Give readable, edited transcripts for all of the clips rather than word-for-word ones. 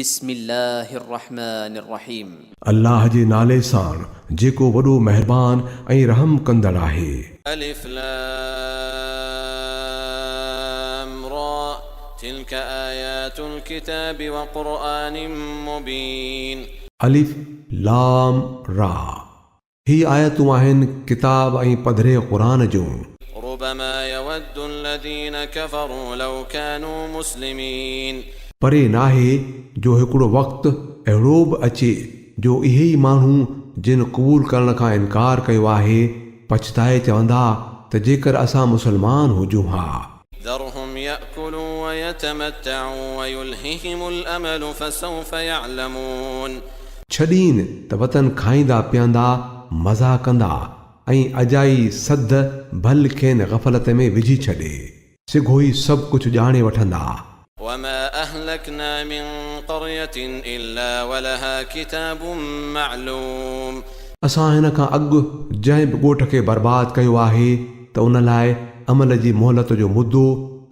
बिस्मिल्लाहिर्रहमानिर्रहीम। अल्लाह जे नाले सां जेको वॾो महिरबान ऐं रहम कंदड़ आहे। अलिफ लाम रा तिल्क आयातुल किताबि व क़ुरआनिम मुबीन। अलिफ लाम रा ही आयतूं आहिनि किताब ऐं पधरे क़ुरान जूं। रुबमा यवद्दु अल्लज़ीन कफ़रू लौ कानू मुस्लिमीन। परे नाहे जो हिकिड़ो वक़्तु अहिड़ो बि अचे जो इहे ई माण्हू जिन क़बूल करण खां इनकार कयो आहे पछताए चवंदा त जेकर असां मुसलमान हुजूं हा। ذرهم يأكلوا ويتمتعوا ويلههم الأمل فسوف يعلمون। छॾीनि त वतन खाईंदा पीअंदा मज़ा कंदा ऐं अजाई सद भल खेनि ग़फ़लत में विझी छॾे सिघो ई सभु कुझु ॼाणे वठंदा। وما أهلكنا من قرية إلا ولها كتاب معلوم। असां हिन खां अॻु जंहिं बि ॻोठ खे बर्बाद कयो आहे त उन लाइ अमल जी मोहलत जो मुदो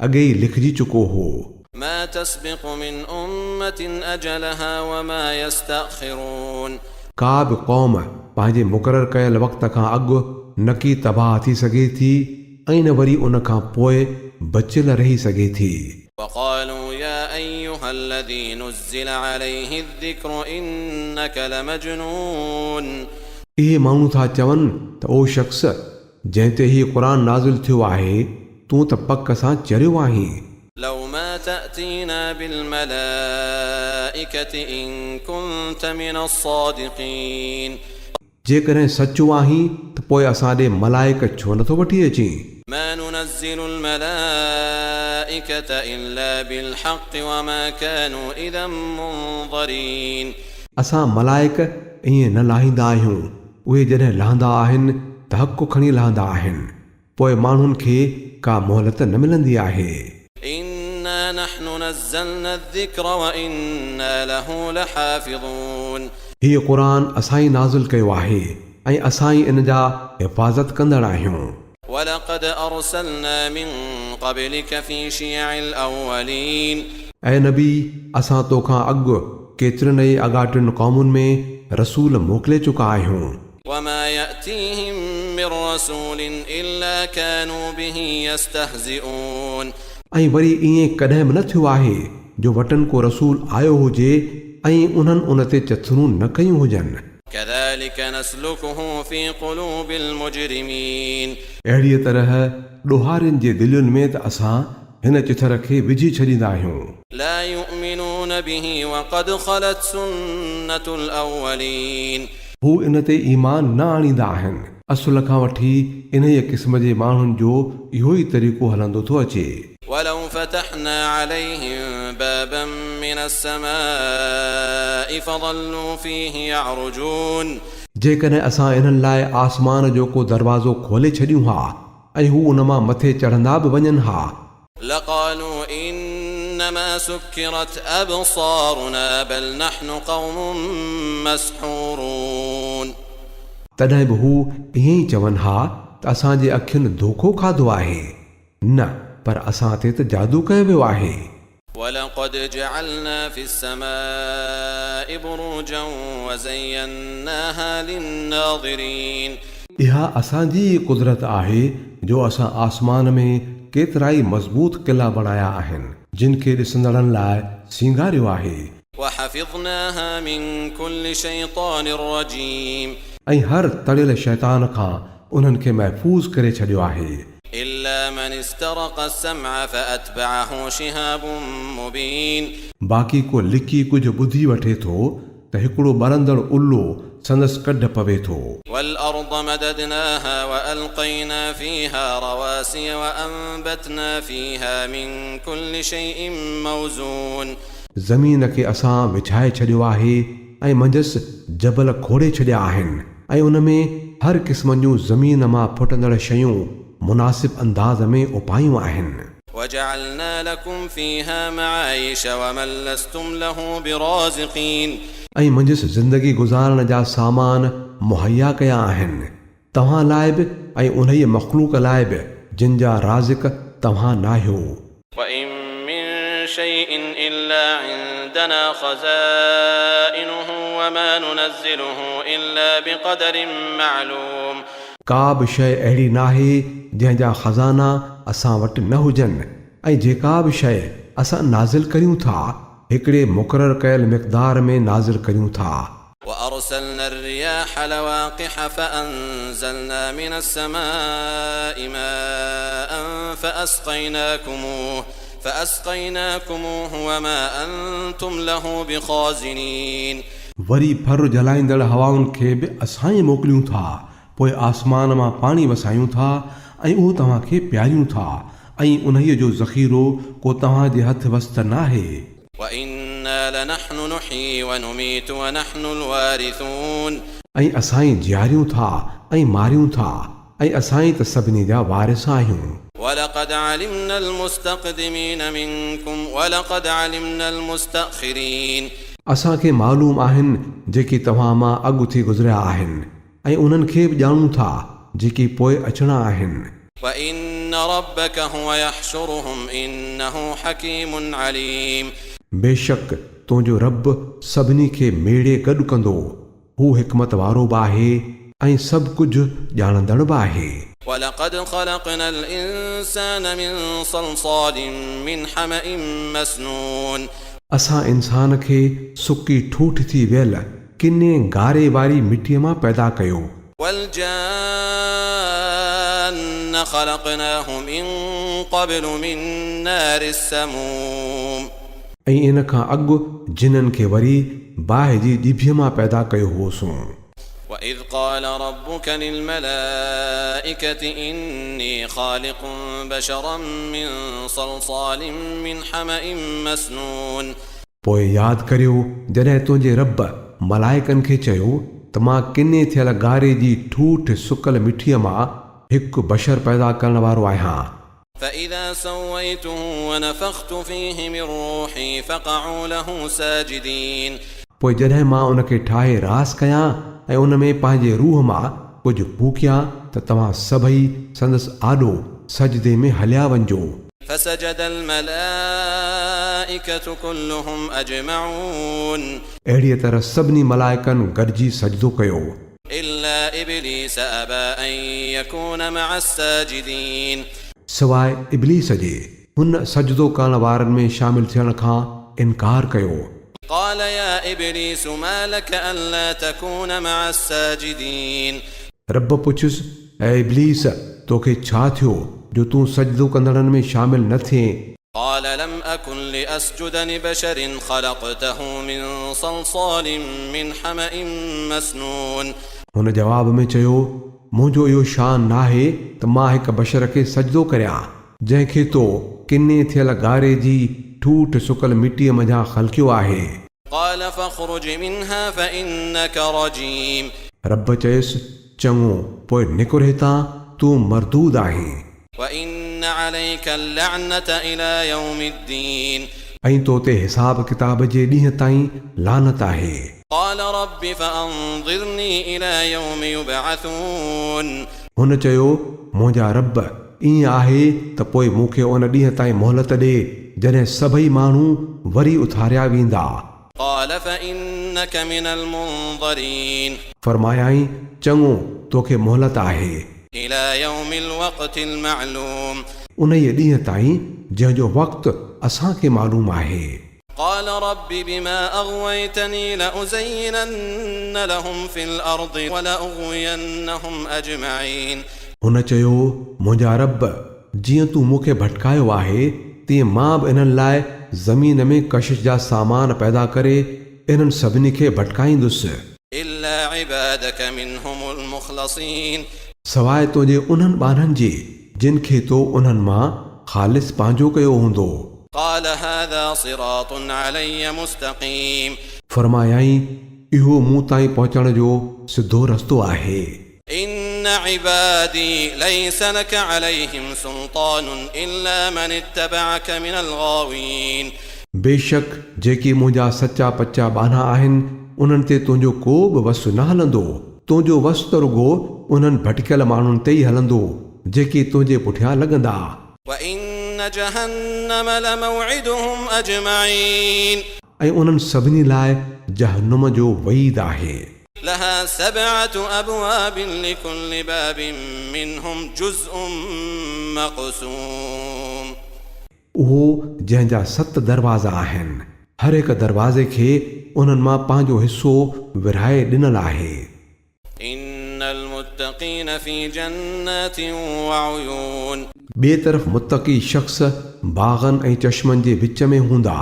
अॻे ई लिखजी चुको हो। ما تسبق من أمة أجلها وما يستأخرون। का बि क़ौम पंहिंजे मुक़ररु कयल वक़्त खां अॻु न की तबाह थी सघे थी ऐं न वरी उन खां पोइ बचियल रही सघे थी। وقالوا يا أيها الذي نزل عليه الذكر إنك لمجنون। इहे माण्हू था चवनि त ओ शख़्स जंहिं ते हीउ क़ुर नाज़िल थियो आहे तूं त पक सां चरियो आहीं। لو ما تأتينا بالملائكة إن كنت من الصادقين। जेकॾहिं सचो आहीं त पोइ असां ॾे मलाइक छो नथो वठी अचीं। ما ننزل الملائكة إلا بالحق وما كانوا إذا منظرين। असां मलाइक ईअं न लाहींदा आहियूं उहे जॾहिं लहंदा आहिनि त हक़ खणी लहंदा आहिनि पोइ माण्हुनि खे का मोहलत न मिलंदी आहे। إنا نحن نزلنا الذكر وإنا له لحافظون। हीउ क़ुर असां ई नाज़िल कयो आहे ऐं असां ई इन जा हिफ़ाज़त कंदड़ आहियूं। ولقد أرسلنا من قبلك في شيع الأولين। ऐं नबी असां तोखां अॻु केतिरनि ई अॻाटियुनि क़ौमुनि में रसूल मोकिले चुका आहियूं। وما يأتيهم من رسول إلا كانوا به يستهزئون। ऐं वरी ईअं कॾहिं बि न थियो आहे जो वटन को रसूल आयो हुजे ऐं उन्हनि उन ते चथरूं न कयूं हुजनि। كذلك نسلكه في قلوب المجرمين। अहिड़ीअ तरह ॾोहारियुनि जे दिलयुनि में त असां हिन चिथर खे विझी छॾींदा आहियूं। لا يؤمنون به وقد خلت سنة الأولين। हू इन ते ईमान न आणींदा आहिनि असुल खां वठी इन ई क़िस्म जे माण्हुनि जो इहो ई तरीक़ो हलंदो थो अचे। ولو فتحنا عليهم بابا من السماء فظلوا فيه يعرجون। जेकॾहिं असां इन्हनि लाइ आसमान जो को दरवाज़ो खोले छॾियूं हा ऐं हू उन मां मथे चढ़ंदा बि वञनि हा لقالوا إنما سكرت أبصارنا بل نحن قوم مسحورون। तॾहिं बि हू ईअं ई चवनि हा त असांजे अखियुनि धोखो खाधो आहे न पर असां ते त जादू कयो वियो आहे। ولقد جعلنا في السماء بروجا وزيناها للناظرين। इहा असांजी कुदरत आहे जो असां आसमान में केतिरा ई मज़बूत क़िला बणाया आहिनि जिन खे ॾिसंदड़नि लाइ सींगारियो आहे। وحفظناها من كل شيطان رجيم। ऐं हर तड़ियल शैतान खां उन्हनि खे महफ़ूज़ करे छॾियो आहे। إلا من استرق السمع فأتبعه شهاب مبين। बाक़ी को लिकी कुझु ॿुधी वठे थो त हिकिड़ो ॿरंदड़ उल्लो संदसि कढ पवे थो। والأرض مددناها وألقينا فيها رواسي وأنبتنا فيها من كل شيء موزون। ज़मीन खे असां विछाए छॾियो आहे ऐं मंझसि जबल खोड़े छॾिया आहिनि ऐं उन में हर क़िस्म जूं ज़मीन मां फुटंदड़ शयूं मुनासिब अंदाज़ में उपायूं आहिनि। وجعلنا لكم فيها معايش ومن لستم له برازقين। ऐं मंझसि ज़िंदगी गुज़ारण जा सामान मुहैया कया आहिनि तव्हां लाइ बि ऐं उन ई मख़लूक़ लाइ बि जिन जा राज़िक तव्हां नाहियो। وإن من شيء إلا عند عندنا خزائنه وما ننزله إلا بقدر معلوم का बि शइ अहिड़ी नाहे जंहिंजा ख़ज़ाना असां वटि न हुजनि ऐं जेका बि शइ असां नाज़िल करियूं था हिकिड़े मुक़ररु कयल मिक़दार में नाज़िल करियूं था وأرسلنا الرياح لواقح فأنزلنا من السماء ماء فأسقيناكموه وما أنتم له بخازنين वरी फर जलाईंदड़ हवाउनि खे बि असां ई मोकिलियूं था पोइ आसमान मां पाणी वसायूं था ऐं उहो तव्हांखे पियारियूं था ऐं उन्हीअ जो ज़ख़ीरो को तव्हांजे हथ वस्त नाहे وإنا لنحن نحيي ونميت ونحن الوارثون ऐं असां ई जियारियूं था ऐं मारियूं था ऐं असां ई त सभिनी जा वारिस आहियूं ولقد علمنا المستقدمين منكم ولقد علمنا المستأخرين असांखे मालूम आहिनि जेके तव्हां मां अॻु थी गुज़रिया आहिनि ऐं उन्हनि खे बि ॼाणूं था जेके पोइ अचणा आहिनि وإن ربك هو يحشرهم إنه حكيم عليم बेशक तुंहिंजो रब सभिनी खे मेड़े गॾु कंदो हू हिकमत वारो बि आहे ऐं सभु कुझु ॼाणंदड़ बि आहे ولقد خلقنا الإنسان من صلصال من حمأ مسنون असां इंसान खे सुकी ठूठ थी वियल किने गारे वारी मिटीअ मां पैदा कयो والجان خلقناه من قبل من نار السموم ऐं इन खां अॻु जिननि खे वरी बाहि जी ॾिभीअ मां पैदा कयो होसूं وإذ قال ربك للملائكة إني خالق بشرا من صلصال من حمأ مسنون पोइ यादि करियो जॾहिं तुंहिंजे रब मलाइकनि खे चयो त मां किने थियल गारे जी ठूठ सुकल मिठीअ मां हिकु बशर पैदा करण वारो आहियां فإذا سويته ونفخت فيه من روحي فقعوا له ساجدين पोइ जॾहिं मां उनखे ठाहे रास कयां ऐं उन में पंहिंजे रूह मां कुझु फूकियां त तव्हां सभई संदसि आॾो सजदे में हलिया वञिजो فسجد الملائكة كلهم أجمعون अहिड़ीअ तरह सभिनी मलाइकनि गॾिजी सजदो कयो إلا إبليس أبى أن يكون مع الساجدين सवाइ इब्लीस जे हुन सजदो करण वारनि में शामिल थियण खां इनकार कयो قال يا إبليس ما لك ألا تكون مع الساجدين रब पुछियुसि ऐं इब्लीस तोखे छा थियो जो तूं सजदो कंदड़नि में शामिल न थिए قال لم أكن لأسجد لبشر خلقته من صلصال من حمأ مسنون हुन जवाब में चयो मुंहिंजो इहो शान नाहे त मां हिकु बशर खे सजदो करियां जंहिंखे तो किने थियल गारे जी ठूठ सुकल मिटीअ मंझां ख़लकियो आहे قال فاخرج منها فإنك رجيم रब चयुसि चङो पोइ निकुर हितां तूं मरदूद आहीं وإن عليك اللعنة إلى يوم الدين ऐं तो ते हिसाब किताब जे ॾींहं ताईं लानत आहे قال رب فأنظرني إلى يوم يبعثون हुन चयो मुंहिंजा रब ईअं आहे त पोइ मूंखे उन ॾींहं ताईं मोहलत ॾे जॾहिं सभई माण्हू वरी उथारिया वेंदा قال فإنك من المنظرين फरमायाई चङो तोखे मोहलत आहे إلى يوم الوقت المعلوم उन ॾींहं ताईं जंहिंजो वक़्तु असांखे मालूम आहे قال رب بما أغويتني لأزينن لهم في الأرض ولأغوينهم أجمعين हुन चयो मुंहिंजा रब जीअं तूं मूंखे भटकायो आहे तीअं मां बि इन्हनि लाइ ज़मीन में कशिश जा सामान पैदा करे इन्हनि सभिनी खे भटकाईंदुसि إلا عبادك منهم المخلصين सवाइ तुंहिंजे उन्हनि ॿारनि जे जिन खे तो उन्हनि मां ख़ालिस पंहिंजो कयो हूंदो قال هذا صراط علي مستقيم फरमायाई इहो मूं ताईं पहुचण जो सिधो रस्तो आहे إن عبادي ليس لك عليهم سلطان إلا من اتبعك من الغاوين बेशक जेके मुंहिंजा सचा पचा बाना आहिनि उन्हनि ते तुंहिंजो को बि वसु न हलंदो तुंहिंजो वसु त रुगो उन्हनि भटकियल माण्हुनि ते ई हलंदो जेके तुंहिंजे पुठियां लॻंदा وإن جهنم لموعدهم أجمعين ऐं उन्हनि सभिनी लाइ जहन्नुम जो वईद आहे। لها 7 أبواب لكل باب منهم جزء مقسوم उहो जंहिंजा 7 दरवाज़ा आहिनि, हर हिकु दरवाज़े खे उन्हनि मां पंहिंजो हिसो विरहाए ॾिनल आहे। إن المتقين في جنات وعيون ॿिए तरफ़ मुतक़ी शख़्स बाग़नि ऐं चश्मनि जे विच में हूंदा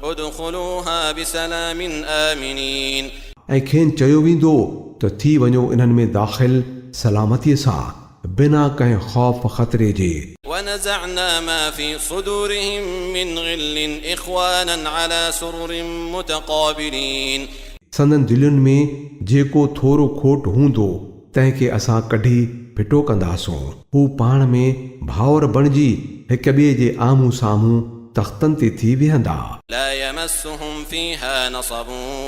ادخلوها بسلام آمنين ऐं खेनि चयो वेंदो त थी वञो इन्हनि में दाख़िल सलामतीअ सां बिना कंहिं ख़ौफ़ ख़तरे जे। ونزعنا ما في صدورهم من غل إخوانا على سرر متقابلين संदन दिलुनि में जेको थोरो खोट हूंदो तंहिंखे असां कढी फिटो कंदासूं। हू पाण में भाउर बणिजी हिक ॿिए जे आम्हूं साम्हूं तख़्तनि ते थी विहंदा। لا يمسهم فيها نصب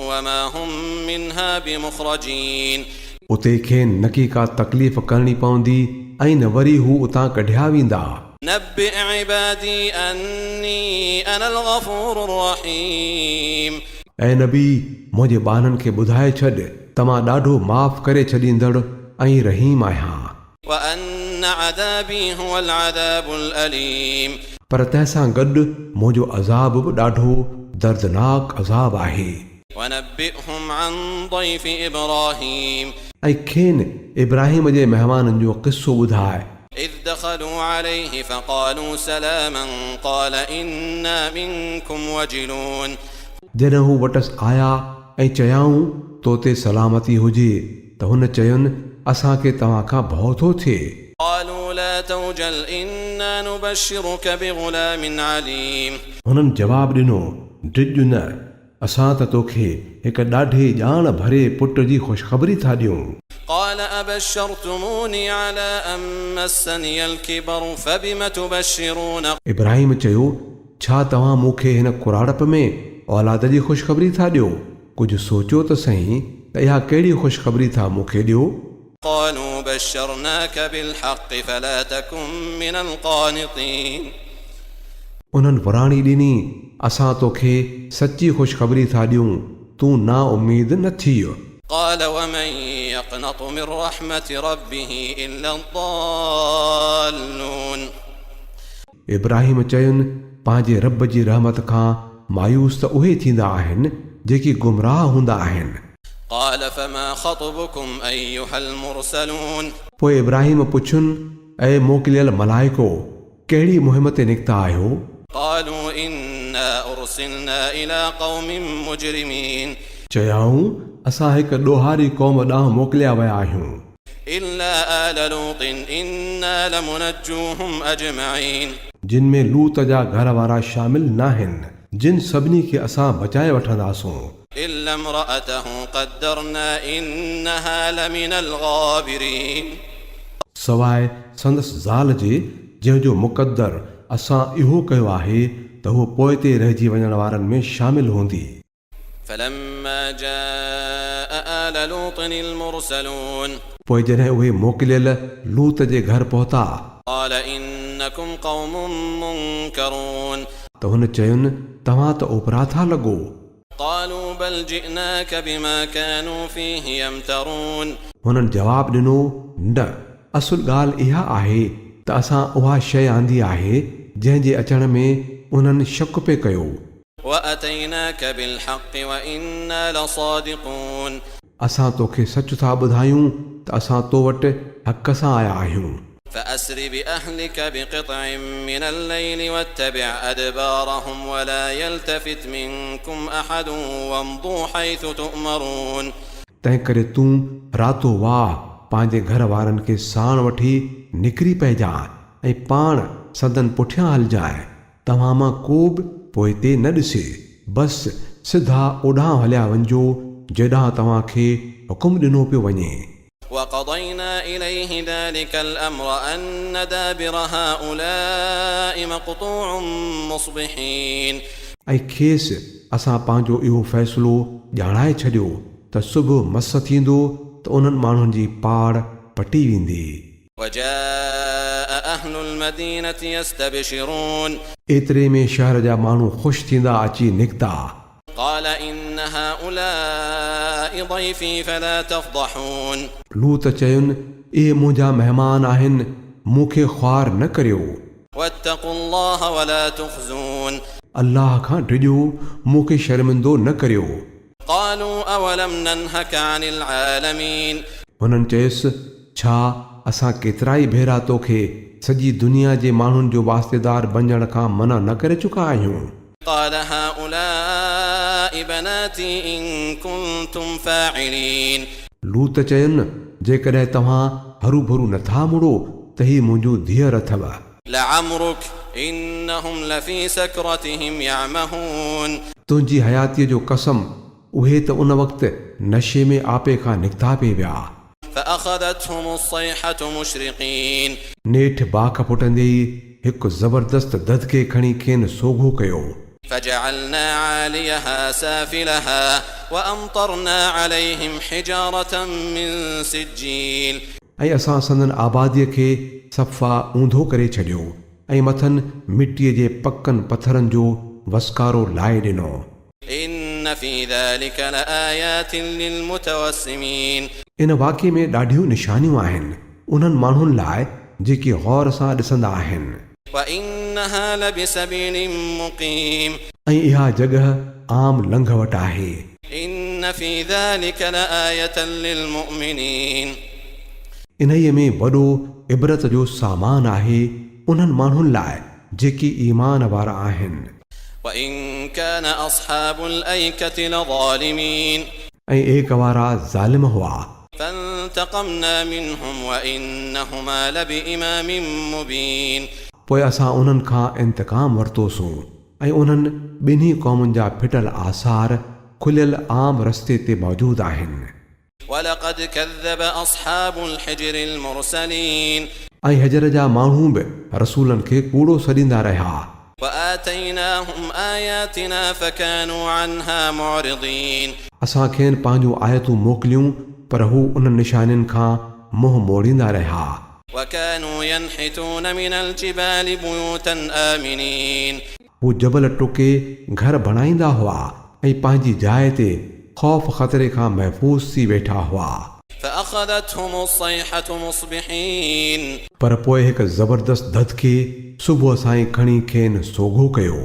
وما هم منها بمخرجين उते खेनि न की का तकलीफ़ करणी पवंदी ऐं न वरी हू उतां कढिया वेंदा। نبئ عبادي أني أنا الغفور الرحيم ऐं नबी मुंहिंजे ॿारनि खे ॿुधाए छॾ त मां ॾाढो माफ़ करे छॾींदड़ ऐं रहीम आहियां। وأن عذابي هو العذاب الأليم पर तंहिंसां गॾु मुंहिंजो अज़ाब बि ॾाढो दर्दनाक अज़ाब आहे। ونبئهم عن ضيف إبراهيم ऐं खेनि इब्राहिम जे महिमाननि जो क़िसो ॿुधाए। إذ دخلوا عليه فقالوا سلاما قال إنا منكم وجلون जॾहिं हू वटसि आया ऐं चयाऊं तो ते सलामती हुजे त हुन चयुनि असांखे तव्हां खां भउ थो थिए। قالوا لا توجل إنا نبشرك بغلام عليم हुननि जवाबु ॾिनो डिॼ न, असां त तोखे हिकु ॾाढे ॼाण भरे पुट जी ख़ुशख़बरी था ॾियूं। قال أبشرتموني على أن مسني الكبر فبم تبشرون इब्राहिम चयो छा तव्हां मूंखे हिन कुराड़प में औलाद जी ख़ुशख़बरी था ॾियो? कुझु सोचियो त सही त इहा कहिड़ी ख़ुशख़बरी था मूंखे ॾियो? قالوا بشرناك بالحق فلا تكن من القانطين उन्हनि वराणी ॾिनी असां तोखे सची ख़ुशख़बरी था ॾियूं, तूं ना उमेद न थी। قال ومن يقنط من رحمة ربه إلا الضالون इब्राहिम चयुनि पंहिंजे रब जी रहमत खां मायूस त उहे थींदा आहिनि जेकी गुमराह हूंदा आहिनि। قال فما خطبكم أيها المرسلون पोइ इब्राहिम पुछुनि ऐं मोकिलियल मलाइको कहिड़ी मुहिम ते निकिता आहियो? قالوا إنا أرسلنا إلى قوم مجرمين चयाऊं असां हिकु ॾोहारी क़ौम ॾांहुं मोकिलिया विया आहियूं। إلا آل لوط إنا لمنجوهم أجمعين जिन में लूत जा घर वारा शामिल न आहिनि, जिन सभिनी खे असां बचाए वठंदासूं। إلا امرأته قدرنا إنها لمن الغابرين सवाइ संदसि ज़ाल जे जंहिंजो मुक़दर असां इहो कयो आहे त हू पोइ ते रहिजी वञण वारनि में शामिल हूंदी। فلما جاء آل لوط المرسلون पोइ जॾहिं उहे मोकिलियल लूत जे घर पहुता قال إنكم قوم منكرون त हुन चयुनि तव्हां त ओपरा था लॻो। قالوا بل جئناك بما كانوا فيه يمترون हुननि जवाबु ॾिनो न, असुल ॻाल्हि इहा आहे त असां उहा शइ आंदी आहे जंहिंजे अचण में उन्हनि शक पे कयो। وأتيناك بالحق وإنا لصادقون असां तोखे सच था ॿुधायूं त असां तो वटि हक़ सां आया आहियूं। فأسر بأهلك بقطع من الليل واتبع أدبارهم ولا يلتفت منكم أحد وامضوا حيث تؤمرون तंहिं करे तूं रातो वाह पंहिंजे घर वारनि खे साण वठी निकिरी पइजांइ ऐं पाण सदन पुठियां हलजांइ। तव्हां मां को बि पोइ ते न ॾिसे, बसि सिधा ओॾां हलिया वञिजो जेॾां तव्हांखे हुकुम ॾिनो पियो वञे। وقضينا إليه ذلك الأمر أن دابر هؤلاء مقطوع مصبحين ऐं खेसि असां पंहिंजो इहो फ़ैसिलो ॼाणाए छॾियो त सुबुह मस थींदो त उन्हनि माण्हुनि जी पाड़ पटी वेंदी। وجاء أهل المدينة يستبشرون एतिरे में शहर जा माण्हू ख़ुशि थींदा अची निकिता। قال إن هؤلاء ضيفي فلا تفضحون. लूत चयुनि इहे मुंहिंजा महिमान आहिनि मूंखे ख़्वार न करियो. واتقوا الله ولا تخزون. अल्लाह खां डिॼो मूंखे शर्मिंदो न करियो. قالوا أولم ننهك عن العالمين. हुननि चयुसि छा असां केतिरा ई भेरा तोखे सॼी दुनिया जे माण्हुनि जो वास्तेदार बणजण खां मना न करे चुका आहियूं. قال هؤلاء بناتي إن كنتم فاعلين. लूत चयुनि जेकॾहिं तव्हां हरू भरू नथा मुड़ो त ही मुंहिंजूं धीअर अथव. لعمرك إنهم لفي سكرتهم يعمهون. तुंहिंजी हयातीअ जो कसम उहे त उन वक़्तु नशे में आपे खां निकिता पिए विया. فأخذتهم الصيحة مشرقين. नेठि बाख फुटंदे ई हिकु ज़बरदस्त ददके खणी खेनि सोघो कयो. فجعلنا عاليها سافلها وأمطرنا عليهم حجارة من سجيل. ऐं असां संदन आबादीअ खे सफ़ा ऊंधो करे छॾियो ऐं मथनि मिटीअ जे पकनि पथरनि जो वसकारो लाहे ॾिनो. إن في ذلك لآيات للمتوسمين. इन वाक़े में ॾाढियूं निशानियूं आहिनि उन्हनि माण्हुनि लाइ जेके गौर सां ॾिसंदा आहिनि. وإنها لبسبيل مقيم. ऐं इहा जॻह आम लंघवट आहे. إن في ذلك لآية للمؤمنين. इन्हीअ में वॾो इबरत जो सामान आहे उन्हनि माण्हुनि लाइ जेके ईमान वारा आहिनि. وإن كان أصحاب الأيكة لظالمين. ऐं एक वारा ज़ालिम हुआ. فانتقمنا منهم وإنهما لبإمام مبين. पोइ असां उन्हनि खां इंतकाम वरितोसीं ऐं उन्हनि ॿिन्ही क़ौमुनि जा फिटल आसार खुलियल आम रस्ते ते मौजूदु आहिनि. ولقد كذب أصحاب الحجر المرسلين. ऐं हजर जा माण्हू बि रसूलनि खे कूड़ो सॾींदा रहिया. وآتيناهم آياتنا فكانوا عنها معرضين. असां खेनि पंहिंजूं आयतूं मोकिलियूं पर हू उन निशानियुनि खां मुंहुं मोड़ींदा रहिया. وكانوا ينحتون من الجبال بيوتا آمنين. हू जबल टुके घर बणाईंदा हुआ ऐं पंहिंजी जाइ ते ख़ौफ़ ख़तरे खां महफ़ूज़ थी वेठा हुआ. فأخذتهم الصيحة مصبحين. पर पोइ हिकु ज़बरदस्त ददके सुबुह सां ई खणी खेनि सोघो कयो.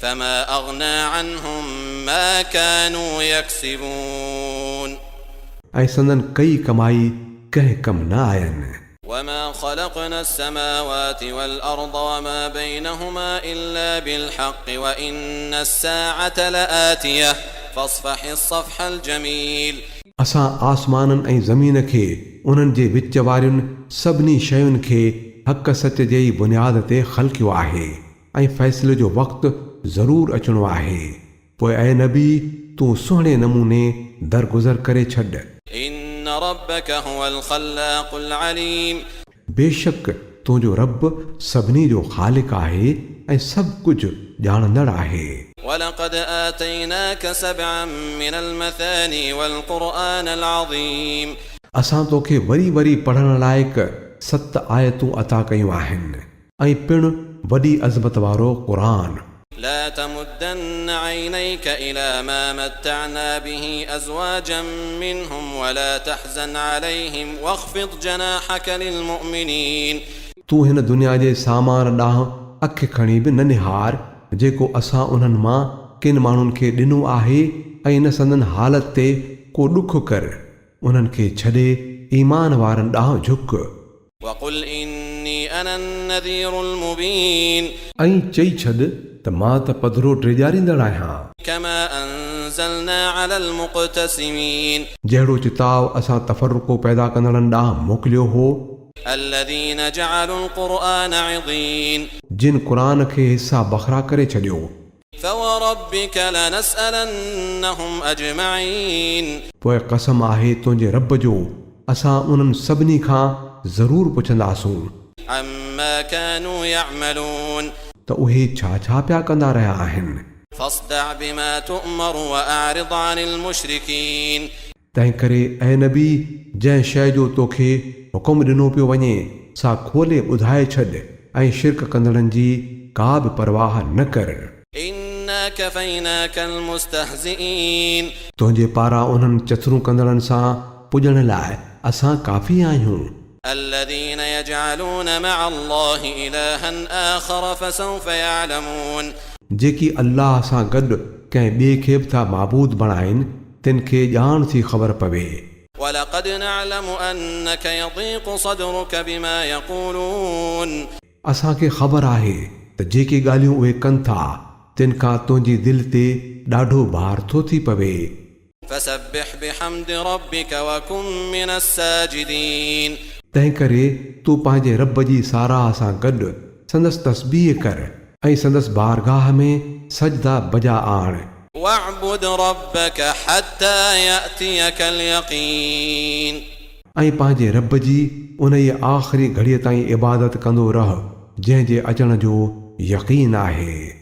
فما أغنى عنهم ما كانوا يكسبون. ऐं संदन कई कमाई कंहिं कम न आयनि. وما خلقنا السماوات والأرض وما بينهما إلا بالحق وإن الساعة لآتية فاصفح الصفح الجميل. असां आसमाननि ऐं ज़मीन खे उन्हनि जे विच वारियुनि सभिनी शयुनि खे हक़ सच जे ई बुनियाद ते ख़लक़ियो आहे ऐं फ़ैसिले जो वक़्तु ज़रूरु अचिणो आहे. पोइ ऐं नबी तूं सुहिणे नमूने दरगुज़र करे छॾ. إن ربك هو الخلاق العليم. बेशक तुंहिंजो रब सभिनी जो ख़ालिक़ आहे ऐं सभु कुझु ॼाणंदड़ आहे. ولقد آتيناك سبعا من المثاني والقرآن العظيم. असां तोखे वरी वरी पढ़ण लाइक़ 7 आयतूं अता कयूं आहिनि ऐं पिणु वॾी अज़मत वारो क़ुरान. لا تمدن عينيك إلى ما متعنا به أزواجا منهم ولا تحزن عليهم واخفض جناحك للمؤمنين. तूं हिन दुनिया जे सामान ॾांहुं अखि खणी बि न निहार जेको असां उन्हनि मां किन माण्हुनि खे ॾिनो आहे ऐं इन संदन हालत ते को ॾुख कर. उन्हनि खे छॾे ईमान वारनि ॾांहुं झुक. وقل إني أنا النذير المبين. ऐं चई छॾ त मां त पधरो टेॼारींदड़ आहियां. كما أنزلنا على المقتسمين. जहिड़ो चिताव असां तफ़रुक़ो पैदा कंदड़नि ॾांहुं मोकिलियो हो. الذين جعلوا القرآن عضين. जिन क़ुरान खे हिसा बखरा करे छॾियो. فوربك لنسألنهم أجمعين. पोइ कसम आहे तुंहिंजे रब जो असां उन्हनि सभिनी खां ज़रूरु पुछंदासूं. عما كانوا يعملون. त उहे छा छा पिया कंदा रहिया आहिनि. فاصدع بما تؤمر وأعرض عن المشركين. तंहिं करे ऐं नबी जंहिं शइ जो तोखे हुकुम ॾिनो पियो वञे सा खोले ॿुधाए छॾ ऐं शिरक कंदड़नि जी का बि परवाह न कर. إِنَّا كَفَيْنَاكَ الْمُسْتَهْزِئِينَ तुंहिंजे पारां उन्हनि चतरूं कंदड़नि सां पुॼण लाइ असां काफ़ी आहियूं الذين يجعلون مع الله إلها آخر فسوف يعلمون जेकी अल्लाह सां गॾु कंहिं ॿिए खे बि था माबूद बणाइनि तिन खे ॼाण थी ख़बर पवे ولقد نعلم أنك يضيق صدرك بما يقولون असांखे ख़बर आहे त जेके ॻाल्हियूं उहे कनि था तिन खां तुंहिंजी दिलि ते ॾाढो भार थो थी पवे فسبح بحمد ربك وكن من الساجدين तंहिं करे तूं पंहिंजे रब जी साराह सां गॾु संदसि तस्बीह कर ऐं संदसि बारगाह में सजदा बजा आण واعبد ربك حتى يأتيك اليقين ऐं पंहिंजे रब जी उन ई आख़िरी घड़ीअ ताईं इबादत कंदो रह जंहिंजे अचण जो यकीन आहे